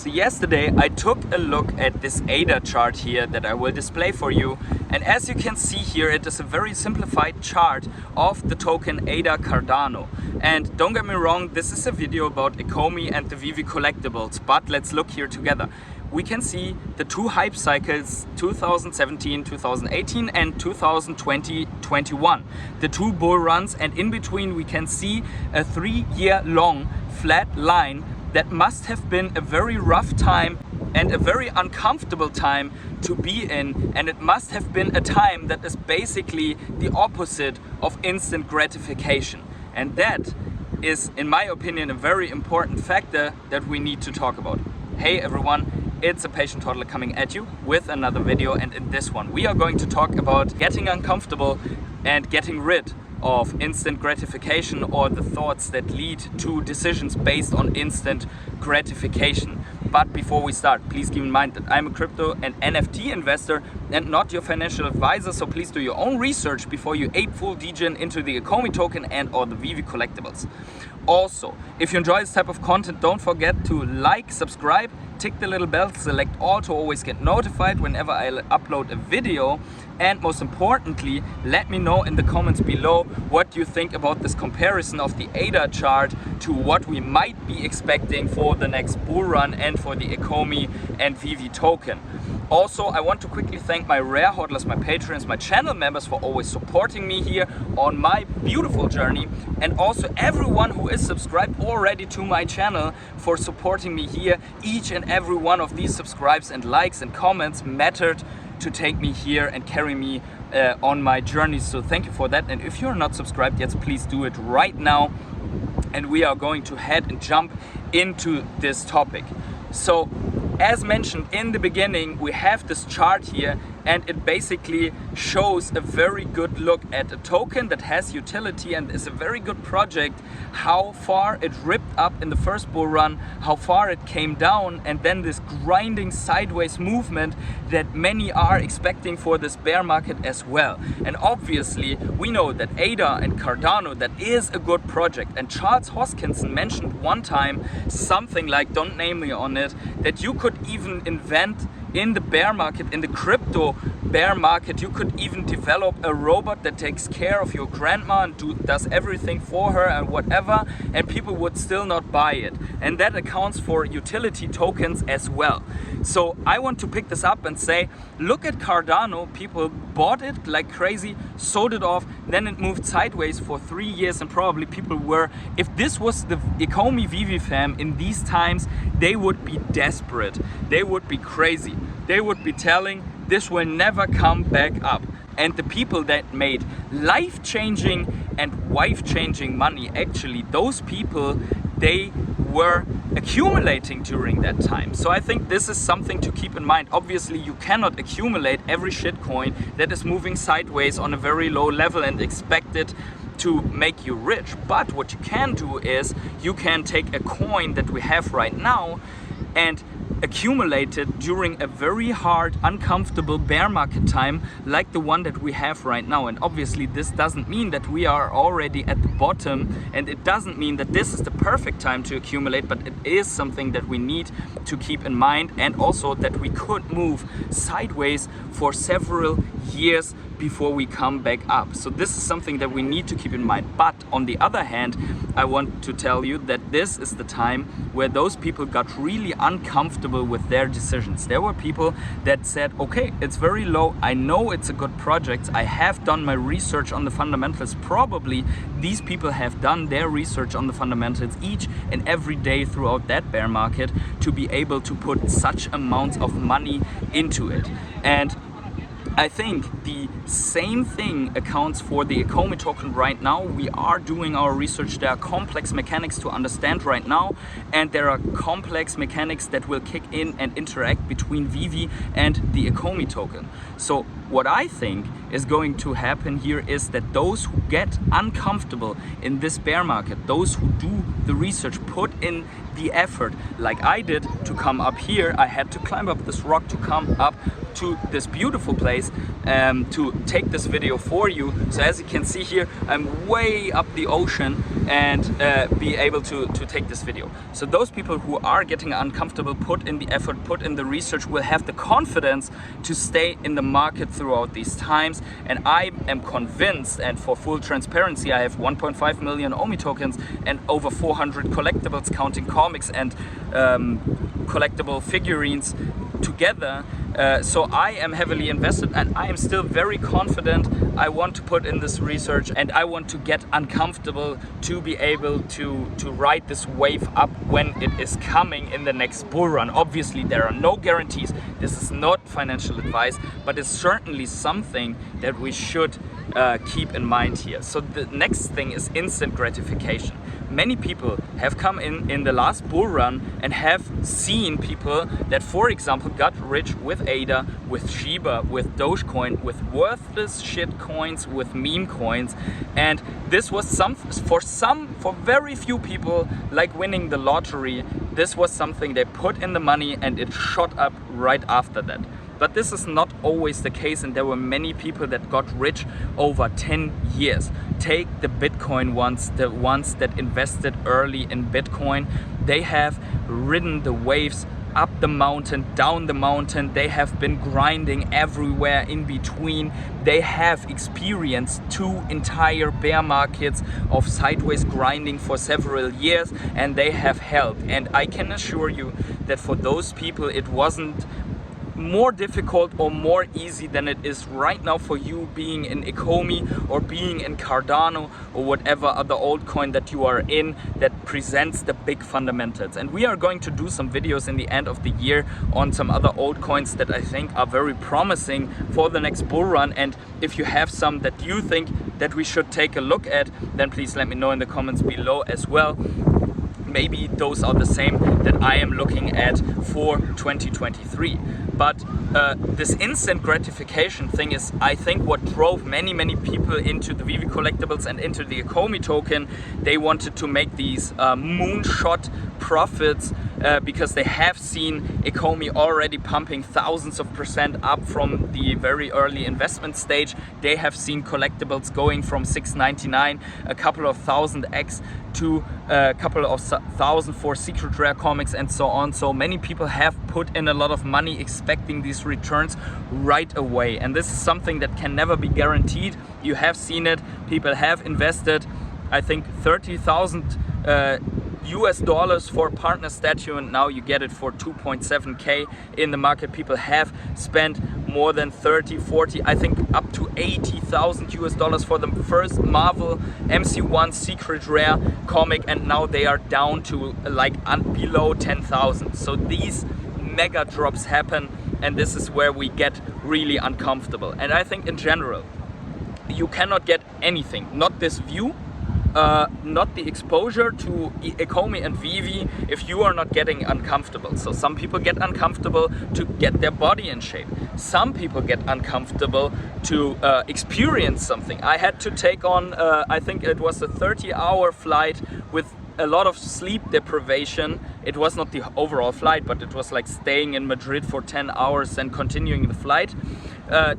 So yesterday I took a look at this ADA chart here that I will display for you, and as you can see here, it is a very simplified chart of the token ADA Cardano. And don't get me wrong, this is a video about Ecomi and the VV collectibles, but let's look here together. We can see the two hype cycles, 2017, 2018 and 2020-21. The two bull runs, and in between we can see a 3-year long flat line that must have been a very rough time and a very uncomfortable time to be in, and it must have been a time that is basically the opposite of instant gratification. And that is, in my opinion, a very important factor that we need to talk about. Hey everyone, it's a patient toddler coming at you with another video, and in this one we are going to talk about getting uncomfortable and getting rid of instant gratification, or the thoughts that lead to decisions based on instant gratification. But before we start, please keep in mind that I'm a crypto and NFT investor and not your financial advisor, so please do your own research before you ape full degen into the Ecomi token and or the VV collectibles. Also, if you enjoy this type of content, don't forget to like, subscribe, tick the little bell, select all to always get notified whenever I upload a video. And most importantly, let me know in the comments below what you think about this comparison of the ADA chart to what we might be expecting for the next bull run and for the Ecomi and VV token. Also, I want to quickly thank my rare hodlers, my patrons, my channel members for always supporting me here on my beautiful journey, and also everyone who is subscribed already to my channel for supporting me here. Each and every one of these subscribes and likes and comments mattered to take me here and carry me on my journey, so thank you for that. And if you're not subscribed yet, please do it right now, and we are going to head and jump into this topic. So as mentioned in the beginning, we have this chart here, and it basically shows a very good look at a token that has utility and is a very good project, how far it ripped up in the first bull run, how far it came down, and then this grinding sideways movement that many are expecting for this bear market as well. And obviously we know that ADA and Cardano, that is a good project, and Charles Hoskinson mentioned one time something like, don't name me on it, that you could even invent in the bear market, in the crypto bear market, you could even develop a robot that takes care of your grandma and does everything for her and whatever, and people would still not buy it. And that accounts for utility tokens as well. So I want to pick this up and say, look at Cardano. People bought it like crazy, sold it off, then it moved sideways for 3 years, and probably people were, if this was the Ecomi VV fam in these times, they would be desperate, they would be crazy, they would be telling this will never come back up. And the people that made life-changing and wife-changing money, actually those people, they were accumulating during that time. So I think this is something to keep in mind. Obviously you cannot accumulate every shitcoin that is moving sideways on a very low level and expect it to make you rich. But what you can do is you can take a coin that we have right now and accumulate it during a very hard, uncomfortable bear market time like the one that we have right now. And obviously this doesn't mean that we are already at the bottom, and it doesn't mean that this is the perfect time to accumulate, but it is something that we need to keep in mind, and also that we could move sideways for several years before we come back up. So this is something that we need to keep in mind. But on the other hand, I want to tell you that this is the time where those people got really uncomfortable with their decisions. There were people that said, okay, it's very low, I know it's a good project, I have done my research on the fundamentals. Probably these people have done their research on the fundamentals each and every day throughout that bear market to be able to put such amounts of money into it. And I think the same thing accounts for the Ecomi token right now. We are doing our research. There are complex mechanics to understand right now, and there are complex mechanics that will kick in and interact between VV and the Ecomi token. So what I think is going to happen here is that those who get uncomfortable in this bear market, those who do the research, put in the effort like I did to come up here. I had to climb up this rock to come up to this beautiful place to take this video for you. So as you can see here, I'm way up the ocean, and be able to take this video. So those people who are getting uncomfortable, put in the effort, put in the research, will have the confidence to stay in the market throughout these times. And I am convinced, and for full transparency, I have 1.5 million Ecomi tokens and over 400 collectibles, counting comics and collectible figurines together. So I am heavily invested, and I am still very confident. I want to put in this research, and I want to get uncomfortable to be able to ride this wave up when it is coming in the next bull run. Obviously there are no guarantees. This is not financial advice, but it's certainly something that we should keep in mind here. So the next thing is instant gratification. Many people have come in the last bull run and have seen people that, for example, got rich with ADA, with Shiba, with Dogecoin, with worthless shit coins, with meme coins. And this was for very few people, like winning the lottery, this was something they put in the money and it shot up right after that. But this is not always the case, and there were many people that got rich over 10 years. Take the Bitcoin ones, the ones that invested early in Bitcoin. They have ridden the waves up the mountain, down the mountain. They have been grinding everywhere in between. They have experienced 2 entire bear markets of sideways grinding for several years, and they have held. And I can assure you that for those people it wasn't more difficult or more easy than it is right now for you being in Ecomi or being in Cardano or whatever other altcoin that you are in that presents the big fundamentals. And we are going to do some videos in the end of the year on some other altcoins that I think are very promising for the next bull run. And if you have some that you think that we should take a look at, then please let me know in the comments below as well. Maybe those are the same that I am looking at for 2023. But this instant gratification thing is, I think, what drove many people into the VV collectibles and into the Ecomi token. They wanted to make these moonshot profits because they have seen Ecomi already pumping thousands of % up from the very early investment stage. They have seen collectibles going from $6.99, a couple of thousand X, to a couple of thousand for secret rare comics and so on. So many people have put in a lot of money expecting these returns right away, and this is something that can never be guaranteed. You have seen it. People have invested, I think, 30,000 US dollars for a partner statue, and now you get it for 2.7K in the market. People have spent more than 30, 40, I think up to 80,000 US dollars for the first Marvel MC1 secret rare comic, and now they are down to like below 10,000. So these mega drops happen, and this is where we get really uncomfortable. And I think in general, you cannot get anything, not this view, not the exposure to Ecomi and VV, if you are not getting uncomfortable. So some people get uncomfortable to get their body in shape. Some people get uncomfortable to experience something. I had to take on, I think it was a 30-hour flight with a lot of sleep deprivation. It was not the overall flight, but it was like staying in Madrid for 10 hours and continuing the flight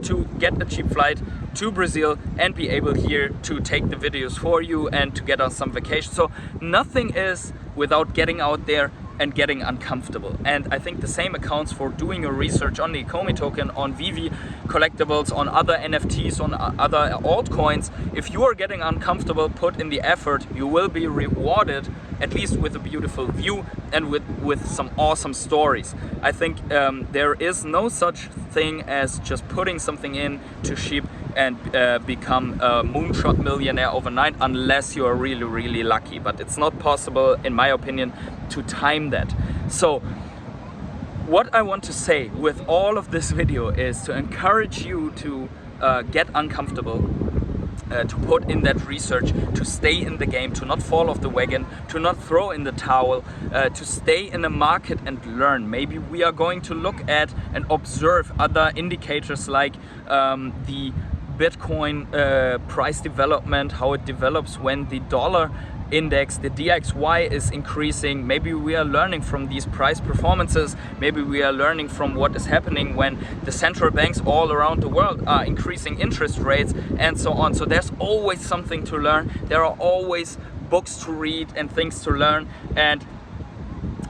to get a cheap flight to Brazil and be able here to take the videos for you and to get on some vacation. So nothing is without getting out there and getting uncomfortable. And I think the same accounts for doing your research on the Ecomi token, on VV collectibles, on other NFTs, on other altcoins. If you are getting uncomfortable, put in the effort, you will be rewarded, at least with a beautiful view and with some awesome stories. I think there is no such thing as just putting something in to sheep and become a moonshot millionaire overnight, unless you are really lucky. But it's not possible, in my opinion, to time that. So what I want to say with all of this video is to encourage you to get uncomfortable, to put in that research, to stay in the game, to not fall off the wagon, to not throw in the towel, to stay in the market and learn. Maybe we are going to look at and observe other indicators like the Bitcoin price development, how it develops when the dollar index, the DXY, is increasing. Maybe we are learning from these price performances. Maybe we are learning from what is happening when the central banks all around the world are increasing interest rates and so on. So there's always something to learn. There are always books to read and things to learn. And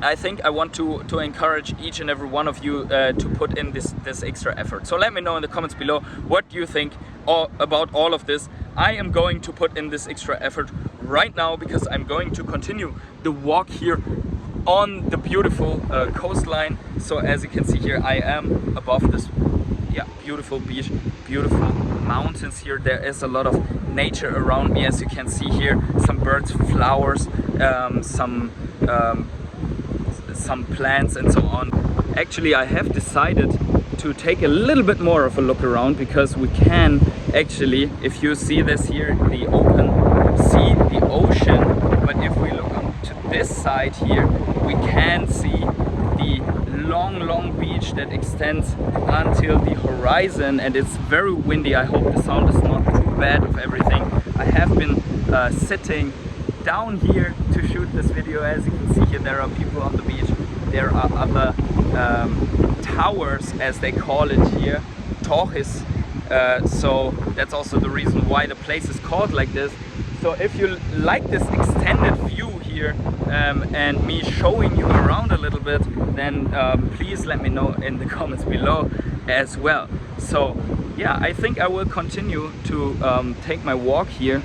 I think I want to encourage each and every one of you to put in this extra effort. So let me know in the comments below, what do you think about all of this. I am going to put in this extra effort right now because I'm going to continue the walk here on the beautiful coastline. So as you can see here, I am above this beautiful beach, beautiful mountains here. There is a lot of nature around me, as you can see here. Some birds, flowers, some plants and so on. Actually, I have decided to take a little bit more of a look around, because we can actually, if you see this here, the open sea, the ocean, but if we look on to this side here, we can see the long beach that extends until the horizon, and it's very windy. I hope the sound is not too bad of everything. I have been sitting down here to shoot this video. As you can see here, there are people on the beach. There are other towers, as they call it here, torres. So that's also the reason why the place is called like this. So if you like this extended view here and me showing you around a little bit, then please let me know in the comments below as well. So yeah, I think I will continue to take my walk here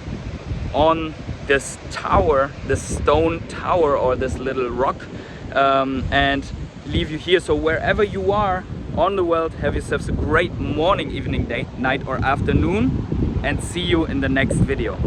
on this tower, this stone tower, or this little rock, and leave you here. So wherever you are on the world, have yourselves a great morning, evening, day, night or afternoon, and see you in the next video.